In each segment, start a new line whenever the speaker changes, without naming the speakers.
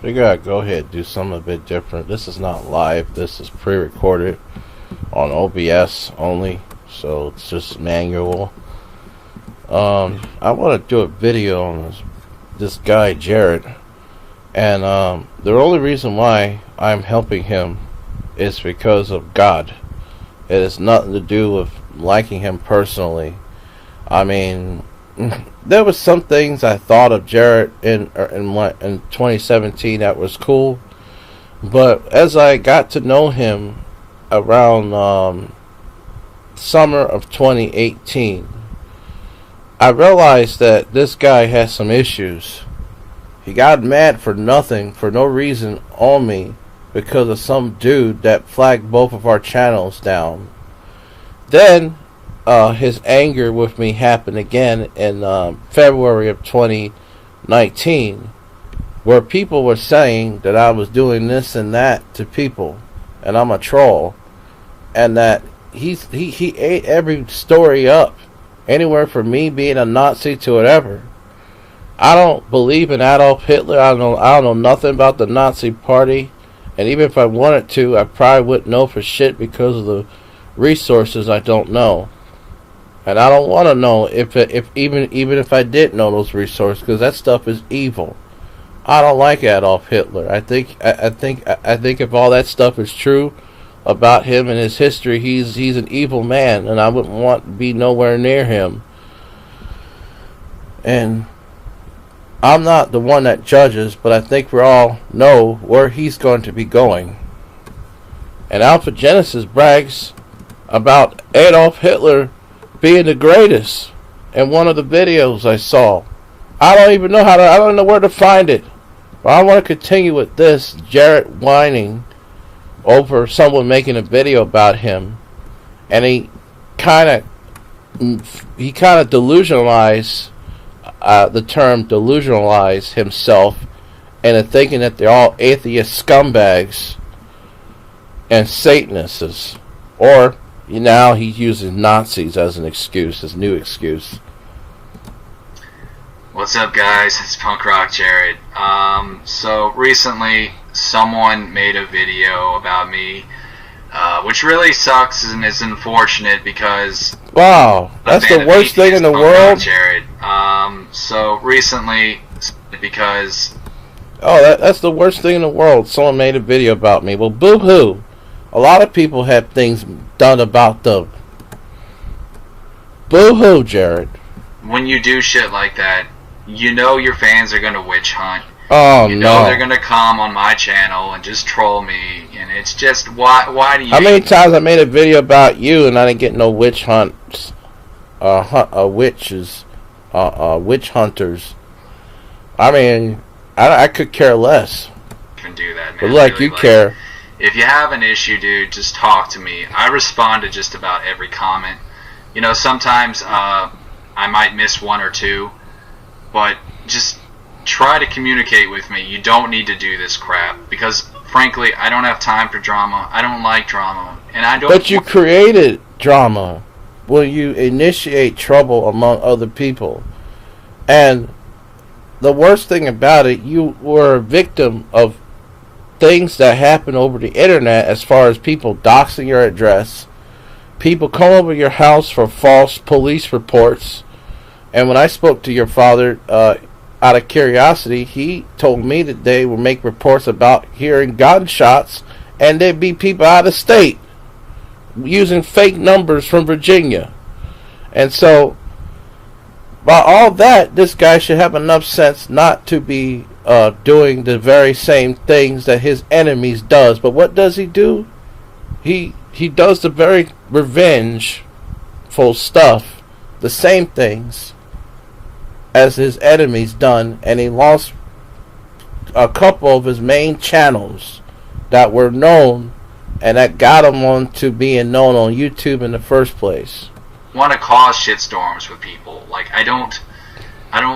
We gotta go ahead and do something a bit different. This is not live. This is pre-recorded on OBS only, so it's just manual. I want to do a video on this guy Jared, and the only reason why I'm helping him is because of God. It has nothing to do with liking him personally. I mean, there was some things I thought of Jared in 2017 that was cool, but as I got to know him around summer of 2018, I realized that this guy has some issues. He got mad for nothing, for no reason on me, because of some dude that flagged both of our channels down. Then his anger with me happened again in February of 2019, where people were saying that I was doing this and that to people, and I'm a troll, and that he ate every story up, anywhere from me being a Nazi to whatever. I don't believe in Adolf Hitler. I don't know nothing about the Nazi Party, and even if I wanted to, I probably wouldn't know for shit because of the resources I don't know. And I don't want to know even if I did know those resources, because that stuff is evil. I don't like Adolf Hitler. I think if all that stuff is true about him and his history, he's an evil man, and I wouldn't want to be nowhere near him. And I'm not the one that judges, but I think we all know where he's going to be going. And Alpha Genesis brags about Adolf Hitler being the greatest in one of the videos I saw. I don't know where to find it. But I want to continue with this. Jared whining over someone making a video about him, and he kind of delusionalized the term delusionalize himself into thinking that they're all atheist scumbags and Satanists, or now he's using Nazis as an excuse, his new excuse.
What's up, guys? It's Punk Rock Jared. So recently someone made a video about me, which really sucks and is unfortunate because
wow, that's the worst thing in the world.
Jared. So recently, because
that's the worst thing in the world. Someone made a video about me. Well, boo-hoo. A lot of people have things done about them. Boo-hoo, Jared.
When you do shit like that, you know your fans are gonna witch hunt.
Oh,
you know they're gonna come on my channel and just troll me, and it's just why do you?
How many times I made a video about you and I didn't get no witch hunts, witch hunters? I mean, I could care less.
You can do that, man.
But like really, you care.
If you have an issue, dude, just talk to me. I respond to just about every comment. You know, sometimes I might miss one or two, but just try to communicate with me. You don't need to do this crap, because frankly, I don't have time for drama. I don't like drama, and I don't.
But you created drama. Well, you initiate trouble among other people, and the worst thing about it, you were a victim of things that happen over the internet, as far as people doxing your address, people come over your house for false police reports. And when I spoke to your father, out of curiosity, he told me that they would make reports about hearing gunshots, and there'd be people out of state using fake numbers from Virginia. And so, by all that, this guy should have enough sense not to be doing the very same things that his enemies does. But what does he do? He does the very revengeful stuff, the same things as his enemies done, and he lost a couple of his main channels that were known, and that got him on to being known on YouTube in the first place.
Want to cause shitstorms with people. Like, I don't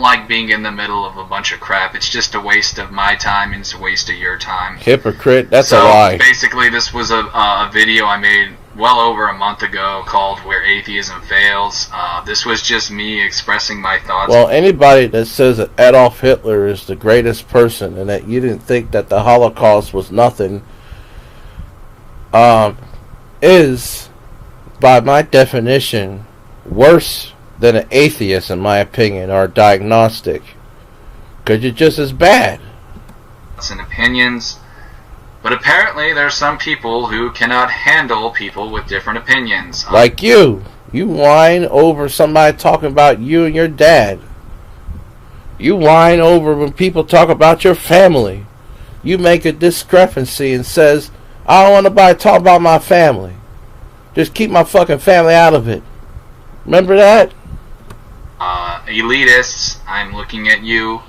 like being in the middle of a bunch of crap. It's just a waste of my time, and it's a waste of your time.
Hypocrite, that's a lie.
Basically, this was a video I made well over a month ago called Where Atheism Fails. This was just me expressing my thoughts.
Well, anybody that says that Adolf Hitler is the greatest person and that you didn't think that the Holocaust was nothing is, by my definition, worse than an atheist, in my opinion, or a diagnostic. Because you're just as bad.
And opinions. But apparently there's some people who cannot handle people with different opinions.
Like you. You whine over somebody talking about you and your dad. You whine over when people talk about your family. You make a discrepancy and says, I don't want nobody to talk about my family. Just keep my fucking family out of it. Remember that?
Elitists, I'm looking at you.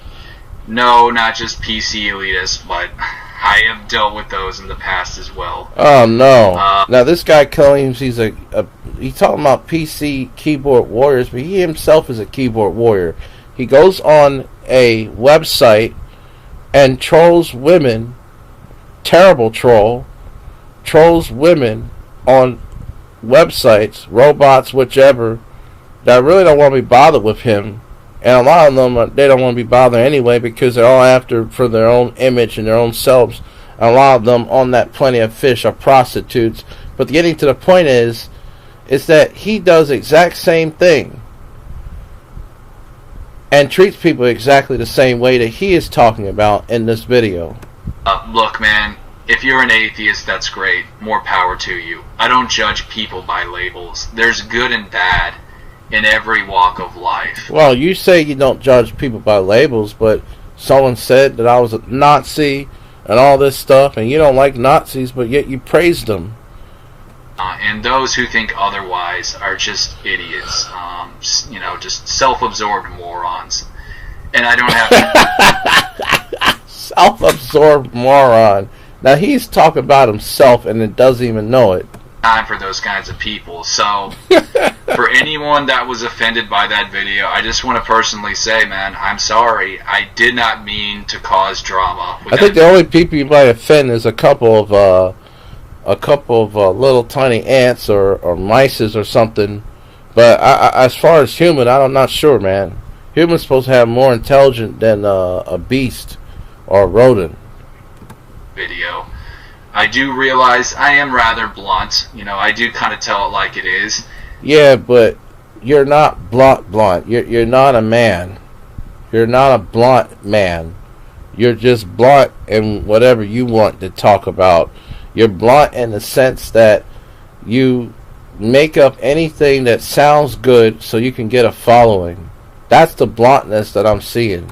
No, not just PC elitists, but I have dealt with those in the past as well.
Oh no! Now this guy claims he's he's talking about PC keyboard warriors, but he himself is a keyboard warrior. He goes on a website and trolls women. Terrible troll. Trolls women on websites, robots, whichever. That really don't want to be bothered with him. And a lot of them, they don't want to be bothered anyway because they're all after for their own image and their own selves. And a lot of them on that Plenty of Fish are prostitutes. But getting to the point is that he does the exact same thing and treats people exactly the same way that he is talking about in this video.
Look, man, if you're an atheist, that's great. More power to you. I don't judge people by labels. There's good and bad in every walk of life.
Well, you say you don't judge people by labels, but someone said that I was a Nazi and all this stuff, and you don't like Nazis, but yet you praised them.
And those who think otherwise are just idiots, just self-absorbed morons. And I don't have
self-absorbed moron. Now he's talking about himself and it doesn't even know it.
Time for those kinds of people. So for anyone that was offended by that video, I just want to personally say, man, I'm sorry. I did not mean to cause drama.
I think the only people you might offend is a couple of little tiny ants or mices or something. But as far as human, I'm not sure, man. Humans supposed to have more intelligence than a beast or a rodent.
Video. I do realize I am rather blunt. I do kind of tell it like it is.
Yeah, but you're not blunt. You're not a man. You're not a blunt man. You're just blunt in whatever you want to talk about. You're blunt in the sense that you make up anything that sounds good so you can get a following. That's the bluntness that I'm seeing.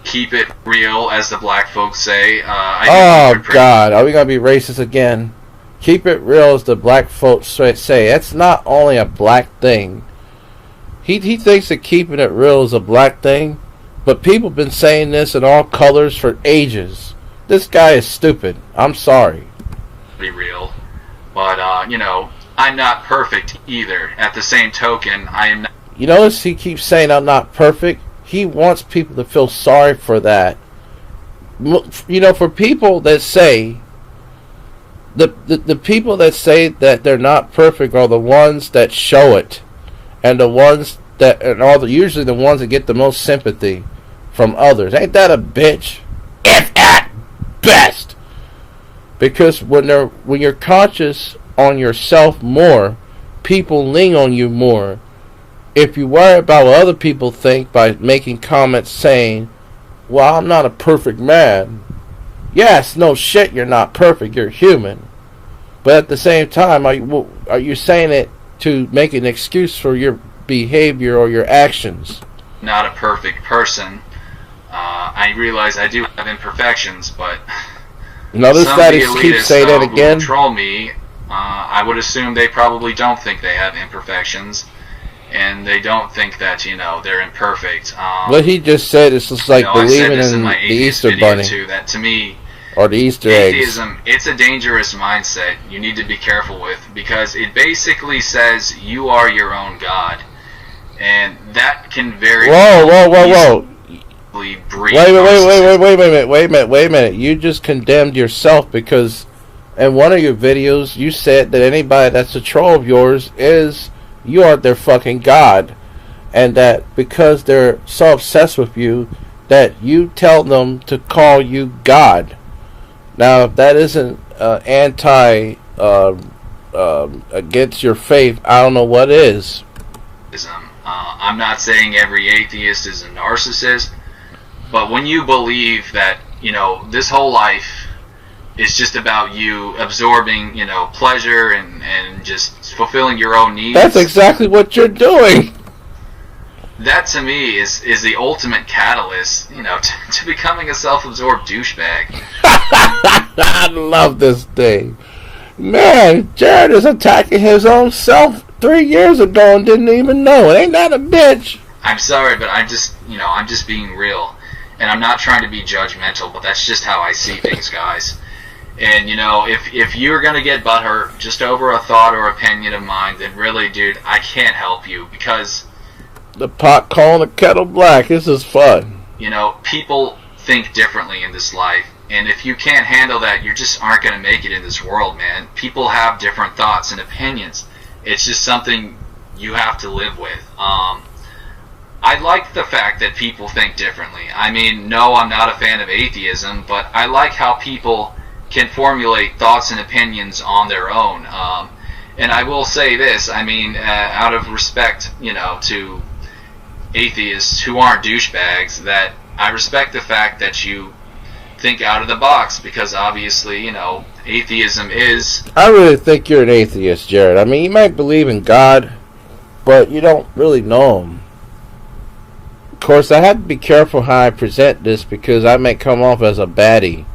Keep it real, as the black folks say.
Oh, God. Are we going to be racist again? Keep it real, as the black folks say. That's not only a black thing. He thinks that keeping it real is a black thing, but people have been saying this in all colors for ages. This guy is stupid. I'm sorry.
Be real. But, I'm not perfect either. At the same token, I am not...
You notice he keeps saying I'm not perfect? He wants people to feel sorry for that. For people that say, the people that say that they're not perfect are the ones that show it. And the ones that, usually the ones that get the most sympathy from others. Ain't that a bitch? If at best. Because when you're conscious on yourself more, people lean on you more. If you worry about what other people think by making comments saying, well, I'm not a perfect man. Yes, no shit, you're not perfect. You're human. But at the same time, are you saying it to make an excuse for your behavior or your actions?
Not a perfect person. I realize I do have imperfections, but
notice that he keeps saying that again.
Who troll me, I would assume they probably don't think they have imperfections. And they don't think that, they're imperfect.
What he just said is just like believing in the Easter Bunny.
Too, that to me,
or the Easter
atheism,
eggs.
It's a dangerous mindset you need to be careful with, because it basically says you are your own God. And that can very
Whoa.
breed
Wait a minute. You just condemned yourself because in one of your videos, you said that anybody that's a troll of yours you are their fucking god, and that because they're so obsessed with you, that you tell them to call you God. Now, if that isn't against your faith, I don't know what is.
I'm not saying every atheist is a narcissist, but when you believe that, this whole life is just about you absorbing, pleasure and just fulfilling your own needs.
That's exactly what you're doing.
That to me is the ultimate catalyst, to becoming a self-absorbed douchebag.
I love this thing. Man, Jared is attacking his own self 3 years ago and didn't even know it. Ain't that a bitch?
I'm sorry, but I'm just being real. And I'm not trying to be judgmental, but that's just how I see things, guys. And, if you're going to get butthurt just over a thought or opinion of mine, then really, dude, I can't help you, because
the pot calling the kettle black. This is fun.
People think differently in this life. And if you can't handle that, you just aren't going to make it in this world, man. People have different thoughts and opinions. It's just something you have to live with. I like the fact that people think differently. I mean, no, I'm not a fan of atheism, but I like how people can formulate thoughts and opinions on their own. And I will say this, I mean, out of respect, to atheists who aren't douchebags, that I respect the fact that you think out of the box, because obviously, atheism is...
I really think you're an atheist, Jared. I mean, you might believe in God, but you don't really know him. Of course, I have to be careful how I present this, because I may come off as a baddie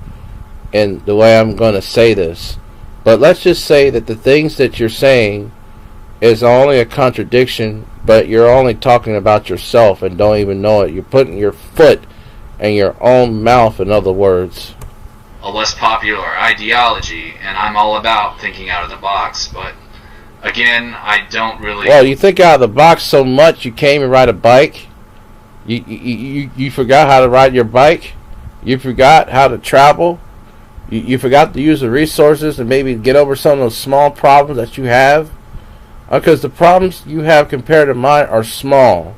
in the way I'm going to say this. But let's just say that the things that you're saying is only a contradiction, but you're only talking about yourself and don't even know it. You're putting your foot in your own mouth, in other words.
A less popular ideology, and I'm all about thinking out of the box, but again, I don't really...
Well, you think out of the box so much you can't even ride a bike? You forgot how to ride your bike? You forgot how to travel? You forgot to use the resources and maybe get over some of those small problems that you have? Because the problems you have compared to mine are small.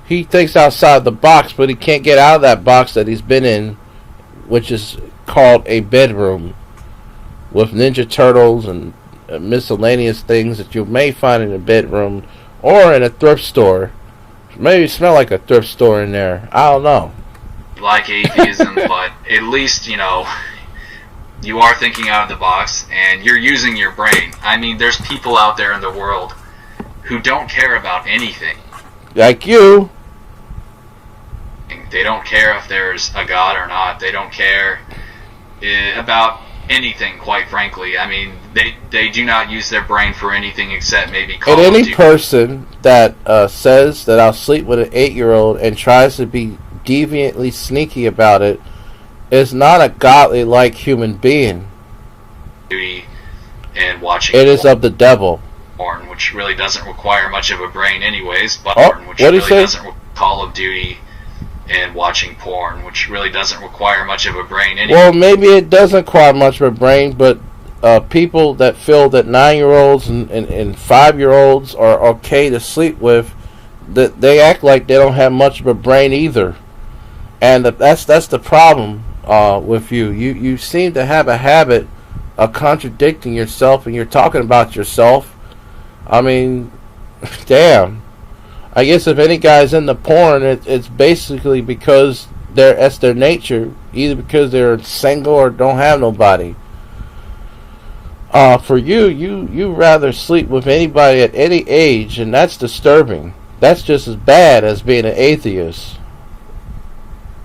He thinks outside the box, but he can't get out of that box that he's been in, which is called a bedroom, with Ninja Turtles and miscellaneous things that you may find in a bedroom or in a thrift store. Maybe smell like a thrift store in there. I don't know.
Like atheism, but at least, you are thinking out of the box and you're using your brain. I mean, there's people out there in the world who don't care about anything.
Like you.
They don't care if there's a God or not. They don't care about anything, quite frankly. I mean, they do not use their brain for anything except maybe Call
of Duty. And any
Duty.
person that says that I'll sleep with an 8-year-old and tries to be deviantly sneaky about it is not a godly-like human being.
Duty and watching
it is of the devil.
Porn, which really doesn't require much of a brain anyways, but which
really
doesn't Call of Duty and watching porn, which really doesn't require much of a brain anyway.
Well, maybe it doesn't require much of a brain, but people that feel that 9-year-olds and 5-year-olds are okay to sleep with, that they act like they don't have much of a brain either. And that's the problem with you. You seem to have a habit of contradicting yourself, and you're talking about yourself. I mean, damn. I guess if any guy's into porn, it's basically because that's their nature, either because they're single or don't have nobody. For you rather sleep with anybody at any age, and that's disturbing. That's just as bad as being an atheist.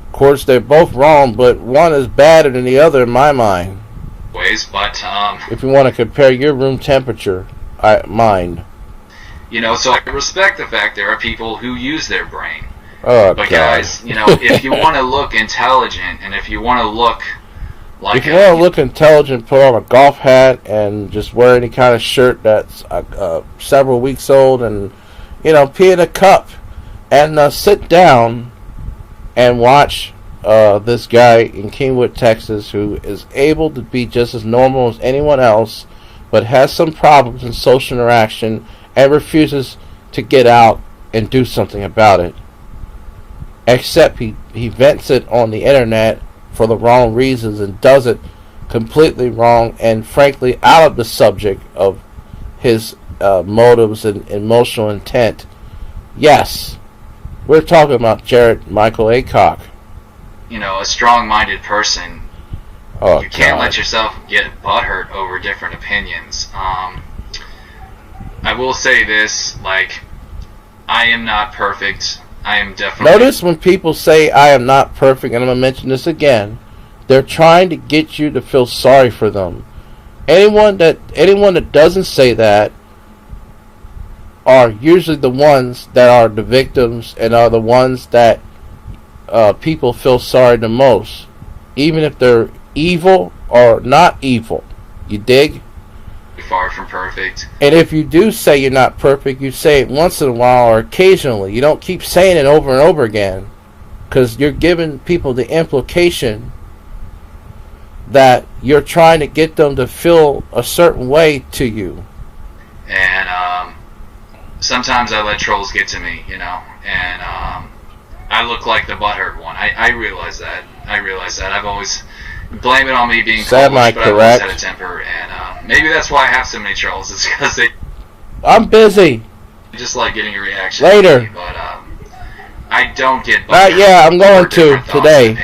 Of course, they're both wrong, but one is badder than the other in my mind.
But
if you want to compare your room temperature, mine.
So I respect the fact there are people who use their brain.
Oh,
but
God.
guys, if you want to look intelligent and if you want to look like
if you want to look intelligent, put on a golf hat and just wear any kind of shirt that's several weeks old, and pee in a cup and sit down and watch this guy in Kingwood, Texas, who is able to be just as normal as anyone else, but has some problems in social interaction and refuses to get out and do something about it. Except he vents it on the internet for the wrong reasons and does it completely wrong and frankly out of the subject of his motives and emotional intent. Yes, we're talking about Jared Michael Aycock.
You know, a strong-minded person.
Oh,
you can't
God.
let yourself get butthurt over different opinions. I will say this, like, I am not perfect. I am definitely...
Notice when people say I am not perfect, and I'm going to mention this again, they're trying to get you to feel sorry for them. Anyone that doesn't say that are usually the ones that are the victims and are the ones that people feel sorry the most, even if they're evil or not evil. You dig?
Far from perfect.
And if you do say you're not perfect, you say it once in a while or occasionally. You don't keep saying it over and over again, because you're giving people the implication that you're trying to get them to feel a certain way to you.
And sometimes I let trolls get to me, you know, and I look like the butthurt one. I realize that. I've always blame it on me being Polish, but I've always had a temper, and maybe that's why I have so many trolls. It's because
I'm busy.
Just like getting a reaction
later.
Me, but I don't get
butthurt. Yeah, I'm going to today.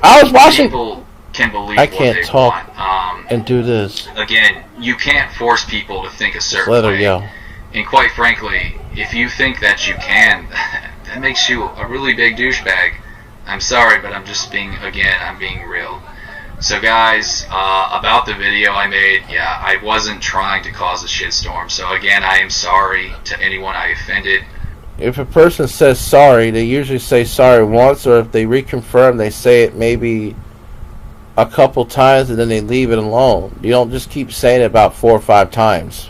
I was watching.
People can believe
I can't
what they
talk
want.
and do this.
Again, you can't force people to think a certain
Let her
way.
yell.
And quite frankly, if you think that you can, that makes you a really big douchebag. I'm sorry, but I'm being real. So guys, about the video I made, yeah, I wasn't trying to cause a shitstorm. So again, I am sorry to anyone I offended.
If a person says sorry, they usually say sorry once, or if they reconfirm, they say it maybe a couple times and then they leave it alone. You don't just keep saying it about 4 or 5 times.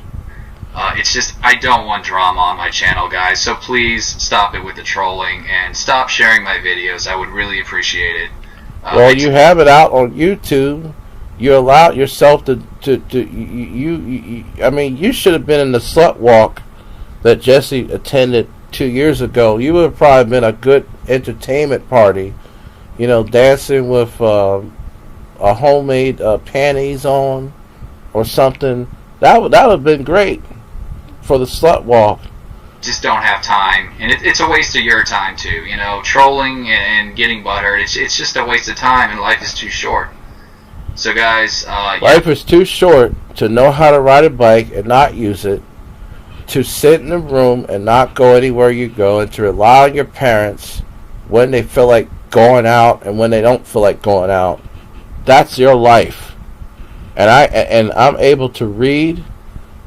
It's just, I don't want drama on my channel, guys, so please stop it with the trolling and stop sharing my videos. I would really appreciate it.
Well, you have it out on YouTube. You allow yourself to I mean, you should have been in the slut walk that Jesse attended 2 years ago. You would have probably been a good entertainment party. You know, dancing with a homemade panties on or something. That would have been great for the slut walk.
Just don't have time, and it's a waste of your time too. You know, trolling and getting butthurt. It's just a waste of time, and life is too short. So guys,
life is too short to know how to ride a bike and not use it, to sit in a room and not go anywhere you go, and to rely on your parents when they feel like going out and when they don't feel like going out. That's your life. And I'm able to read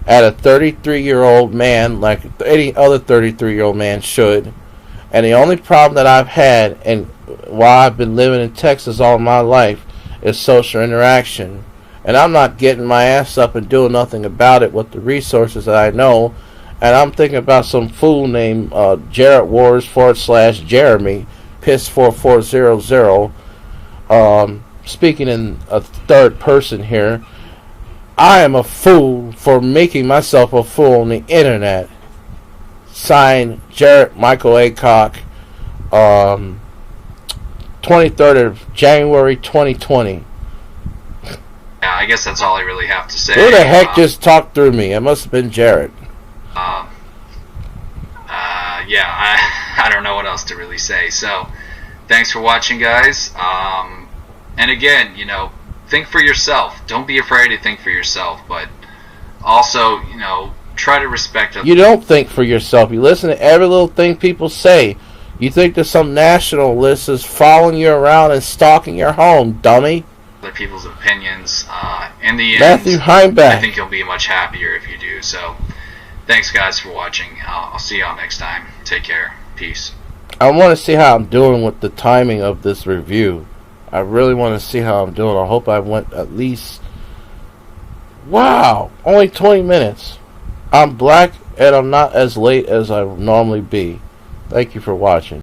at a 33-year-old man like any other 33-year-old man should. And the only problem that I've had, and while I've been living in Texas all my life, is social interaction. And I'm not getting my ass up and doing nothing about it with the resources that I know. And I'm thinking about some fool named Jarrett Wars / Jeremy Piss 4400. Speaking in a third person here, I am a fool for making myself a fool on the internet. Signed, Jared Michael Aycock, 23rd of January 2020.
Yeah, I guess that's all I really have to say.
Who the heck just talked through me? It must have been Jared.
Yeah, I don't know what else to really say. So, thanks for watching, guys. And again, you know, think for yourself. Don't be afraid to think for yourself, but also, you know, try to respect others.
You don't think for yourself. You listen to every little thing people say. You think that some nationalist is following you around and stalking your home, dummy.
Other people's opinions. In the end,
Matthew Heimbach.
I think you'll be much happier if you do. So, thanks, guys, for watching. I'll see y'all next time. Take care. Peace.
I want to see how I'm doing with the timing of this review. I really want to see how I'm doing. I hope I went at least... Wow! Only 20 minutes. I'm black and I'm not as late as I normally be. Thank you for watching.